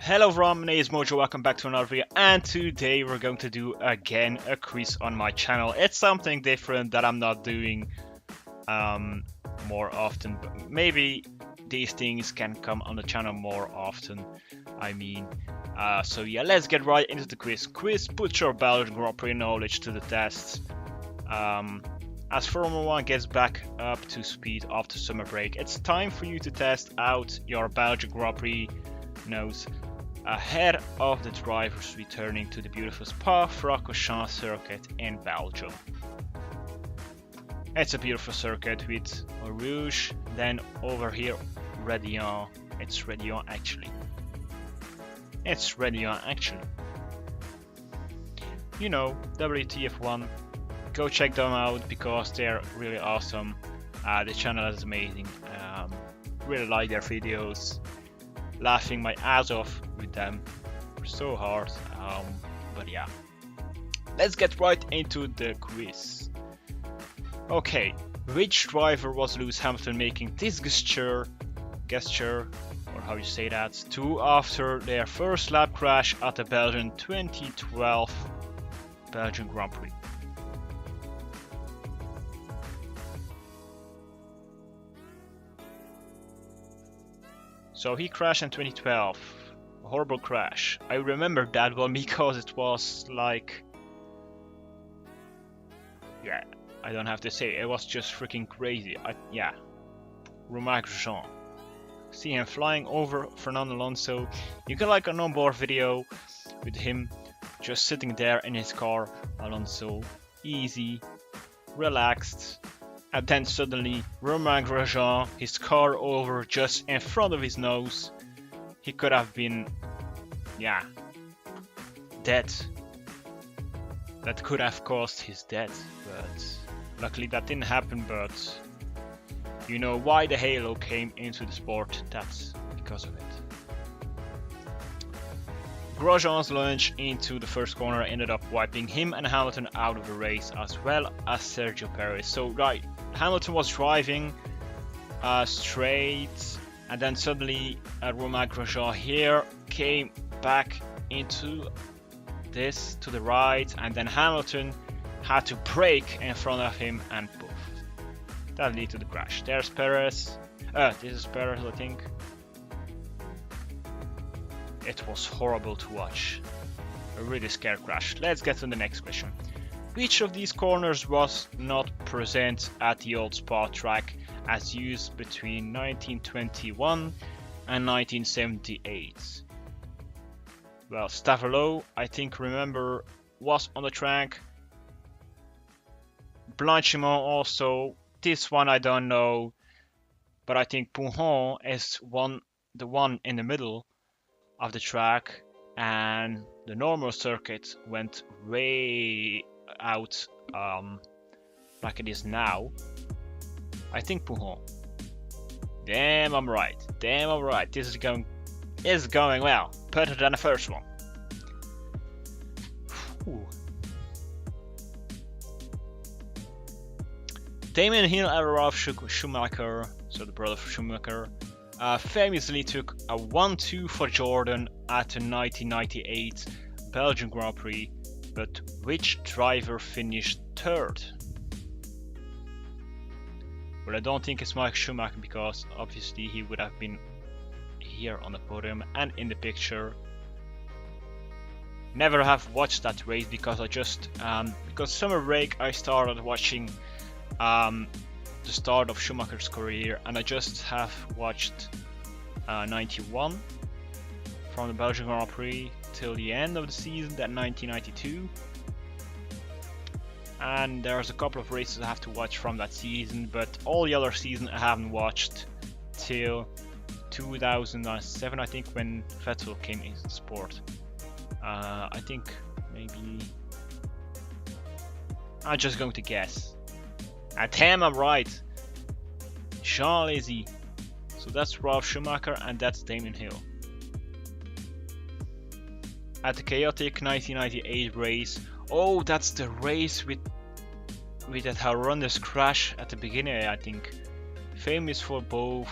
Hello everyone, my name is Mojo, welcome back to another video, and today we're going to do again a quiz on my channel. It's something different that I'm not doing more often, but maybe these things can come on the channel more often, so yeah, let's get right into the quiz. Put your Belgian Grand Prix knowledge to the test. As Formula 1 gets back up to speed after summer break, it's time for you to test out your Belgian Grand Prix nose ahead of the drivers returning to the beautiful Spa-Francorchamps circuit in Belgium. It's a beautiful circuit with Rouge, then over here Radion. It's Radion actually. It's Radion actually. You know, WTF1. Go check them out because they're really awesome. The channel is amazing. Really like their videos. Laughing my ass off with them. So hard. But yeah. Let's get right into the quiz. Okay. Which driver was Lewis Hamilton making this gesture, or how you say that, to after their first lap crash at the Belgian 2012 Belgian Grand Prix? So he crashed in 2012, a horrible crash. I remember that one because it was like, yeah, I don't have to say, it was just freaking crazy. Yeah, Romain Grosjean. See him flying over Fernando Alonso. You can like an onboard video with him just sitting there in his car, Alonso, easy, relaxed. And then suddenly, Romain Grosjean, his car over just in front of his nose. He could have been, yeah, dead. That could have caused his death, but luckily that didn't happen. But you know why the halo came into the sport, that's because of it. Grosjean's lunge into the first corner ended up wiping him and Hamilton out of the race, as well as Sergio Perez. So right, Hamilton was driving straight, and then suddenly Romain Grosjean here came back into this to the right, and then Hamilton had to brake in front of him, and poof, that led to the crash. There's Perez. This is Perez, I think. It was horrible to watch. A really scary crash. Let's get to the next question. Which of these corners was not present at the old Spa track as used between 1921 and 1978? Well, Stavelot, I think, remember, was on the track. Blanchimont also. This one I don't know, but I think Pouhon is the one in the middle of the track, and the normal circuit went way out like it is now. I think Pouhon. Damn, I'm right. Damn, I'm right. This is going well. Better than the first one. Whew. Damon Hill and Ralf Schumacher, so the brother of Schumacher, famously took a 1-2 for Jordan at the 1998 Belgian Grand Prix, but which driver finished third? Well, I don't think it's Michael Schumacher because obviously he would have been here on the podium and in the picture. Never have watched that race because because summer break I started watching the start of Schumacher's career, and I just have watched 91 from the Belgian Grand Prix till the end of the season, that 1992. And there's a couple of races I have to watch from that season, but all the other season I haven't watched till 2007, I think, when Vettel came into the sport. I think maybe, I'm just going to guess. Damn, I'm right. Jean Alesi. So that's Ralf Schumacher and that's Damon Hill. At the chaotic 1998 race. Oh, that's the race with that horrendous crash at the beginning, I think. Famous for both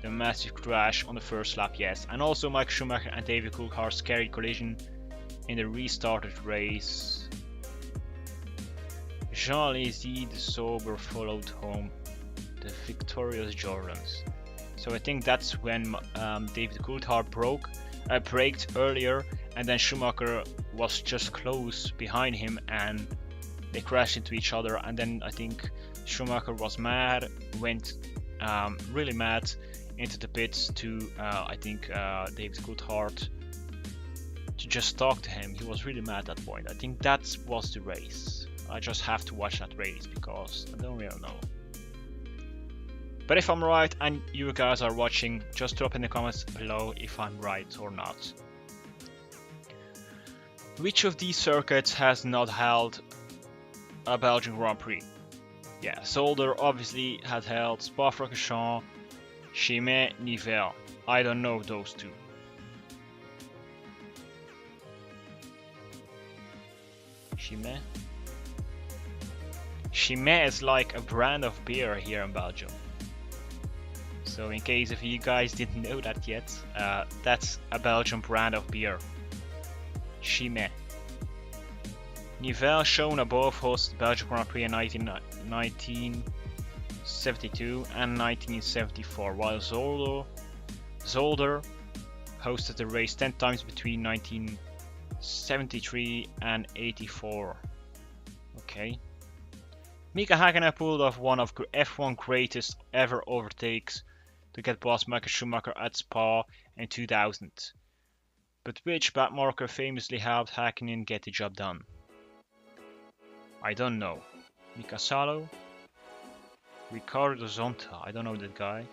the massive crash on the first lap, yes. And also Michael Schumacher and David Coulthard's scary collision in the restarted race. Jean Lézy, the sober, followed home the victorious Jordans. So I think that's when David Coulthard braked earlier, and then Schumacher was just close behind him and they crashed into each other, and then I think Schumacher was mad, went really mad into the pits to I think David Coulthard to just talk to him. He was really mad at that point. I think that was the race. I just have to watch that race because I don't really know. But if I'm right and you guys are watching, just drop in the comments below if I'm right or not. Which of these circuits has not held a Belgian Grand Prix? Yeah, Zolder obviously had held, Spa-Francorchamps, Chimay, Nivelles. I don't know those two. Chimay? Chimay is like a brand of beer here in Belgium. So in case if you guys didn't know that yet, that's a Belgian brand of beer. Chimay. Nivelles, shown above, hosted the Belgian Grand Prix in 1972 and 1974, while Zolder hosted the race 10 times between 1973 and 84. Okay. Mika Hakkinen pulled off one of F1 greatest ever overtakes to get past Michael Schumacher at Spa in 2000. But which backmarker famously helped Hakkinen get the job done? I don't know. Mika Salo? Ricardo Zonta, I don't know that guy.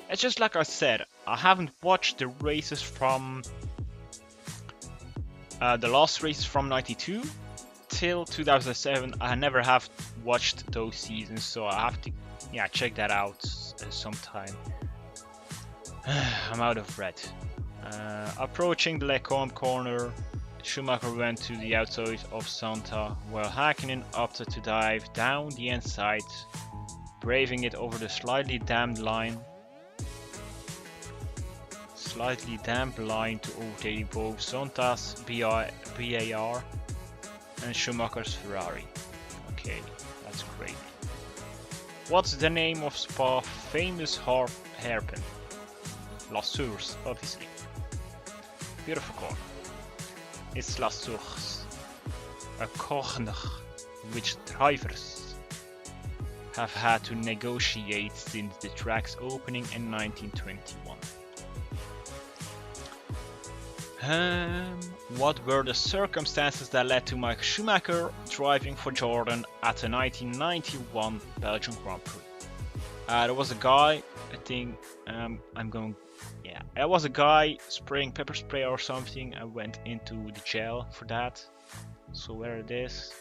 It's just like I said, I haven't watched the races from the last races from 92 till 2007. I never have watched those seasons, so I have to check that out sometime. I'm out of breath. Approaching the Lecombe corner, Schumacher went to the outside of Zonta, while Hakkinen opted to dive down the inside, braving it over the slightly damp line to overtake both Zonta's BAR and Schumacher's Ferrari. Okay, that's great. What's the name of Spa's famous hairpin? La Source, obviously. Beautiful corner. It's La Source, a corner which drivers have had to negotiate since the track's opening in 1921. What were the circumstances that led to Michael Schumacher driving for Jordan at the 1991 Belgian Grand Prix? There was a guy, I think, there was a guy spraying pepper spray or something. I went into the jail for that. So where it is?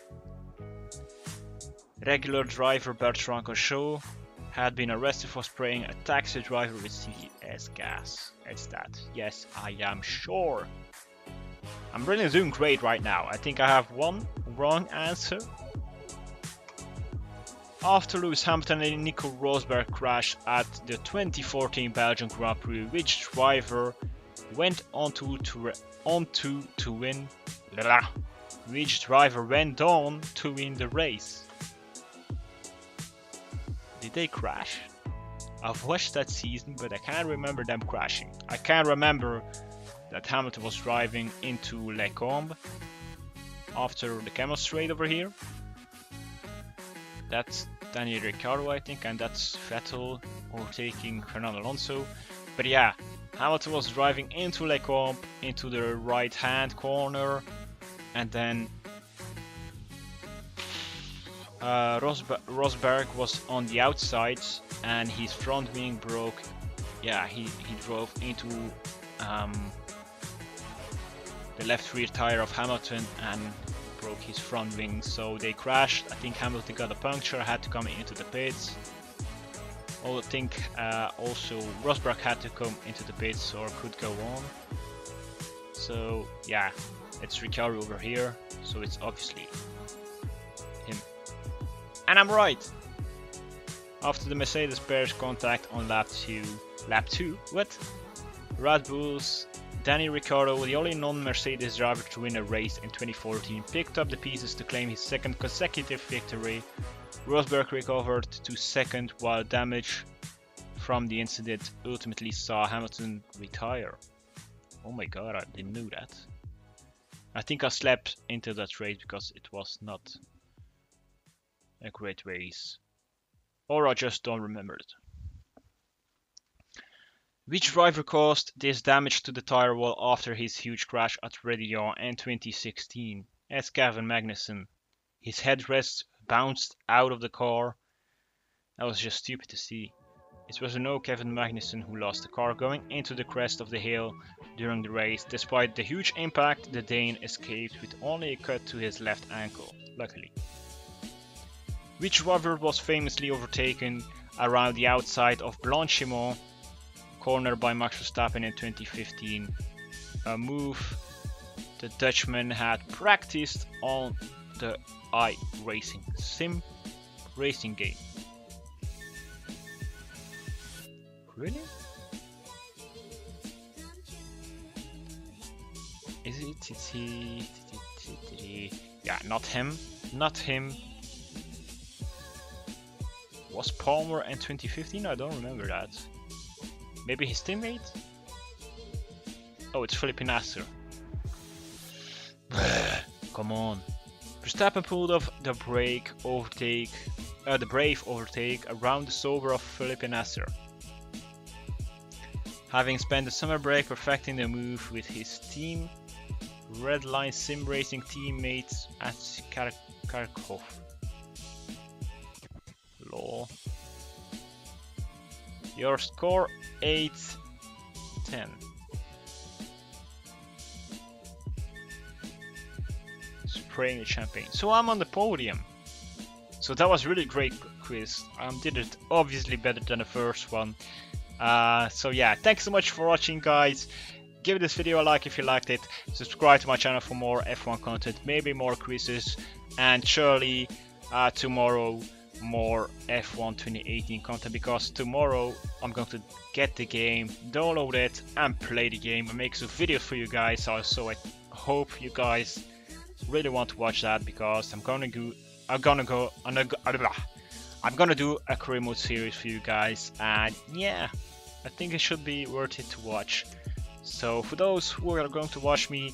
Regular driver Bertrand Cochot had been arrested for spraying a taxi driver with CS gas. It's that. Yes, I am sure. I'm really doing great right now. I think I have one wrong answer. After Lewis Hamilton and Nico Rosberg crashed at the 2014 Belgian Grand Prix, which driver went on to win? Which driver went on to win the race? Did they crash? I've watched that season, but I can't remember them crashing. I can't remember that Hamilton was driving into Lecombe after the Camel Straight over here. That's Daniel Ricciardo, I think, and that's Vettel overtaking Fernando Alonso. But yeah, Hamilton was driving into Lecombe, into the right hand corner, and then Rosberg was on the outside and his front wing broke. Yeah, he drove into the left rear tire of Hamilton and broke his front wing, so they crashed. I think Hamilton got a puncture, had to come into the pits. I think also Rosberg had to come into the pits or could go on. So yeah, it's Ricciardo over here, so it's obviously him. And I'm right! After the Mercedes bears contact on lap 2, what? Red Bull's Danny Ricciardo, the only non-Mercedes driver to win a race in 2014, picked up the pieces to claim his second consecutive victory. Rosberg recovered to second, while damage from the incident ultimately saw Hamilton retire. Oh my god, I didn't know that. I think I slept into that race because it was not a great race. Or I just don't remember it. Which driver caused this damage to the tire wall after his huge crash at Redion in 2016? It's Kevin Magnussen. His headrest bounced out of the car. That was just stupid to see. It was no Kevin Magnussen who lost the car going into the crest of the hill during the race. Despite the huge impact, the Dane escaped with only a cut to his left ankle, luckily. Which driver was famously overtaken around the outside of Blanchimont corner by Max Verstappen in 2015? A move the Dutchman had practiced on the iRacing sim racing game. Really? Is it? Yeah, not him. Not him. Was Palmer in 2015? I don't remember that. Maybe his teammate? Oh, it's Felipe Nasser. Come on. Verstappen pulled off the brave overtake around the shoulder of Felipe Nasser. Having spent the summer break perfecting the move with his team, Red Line Sim Racing teammates at Kharkov. Lol. Your score 8-10. Spraying the champagne. So I'm on the podium. So that was really great quiz. Did it obviously better than the first one. So yeah, thanks so much for watching, guys. Give this video a like if you liked it. Subscribe to my channel for more F1 content, maybe more quizzes, and surely tomorrow more F1 2018 content, because tomorrow I'm going to get the game, download it, and play the game and make some videos for you guys. So I hope you guys really want to watch that, because I'm gonna do a career mode series for you guys, and yeah, I think it should be worth it to watch. So for those who are going to watch me,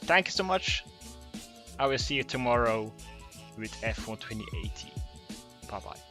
thank you so much. I will see you tomorrow with F1 2018. Bye bye.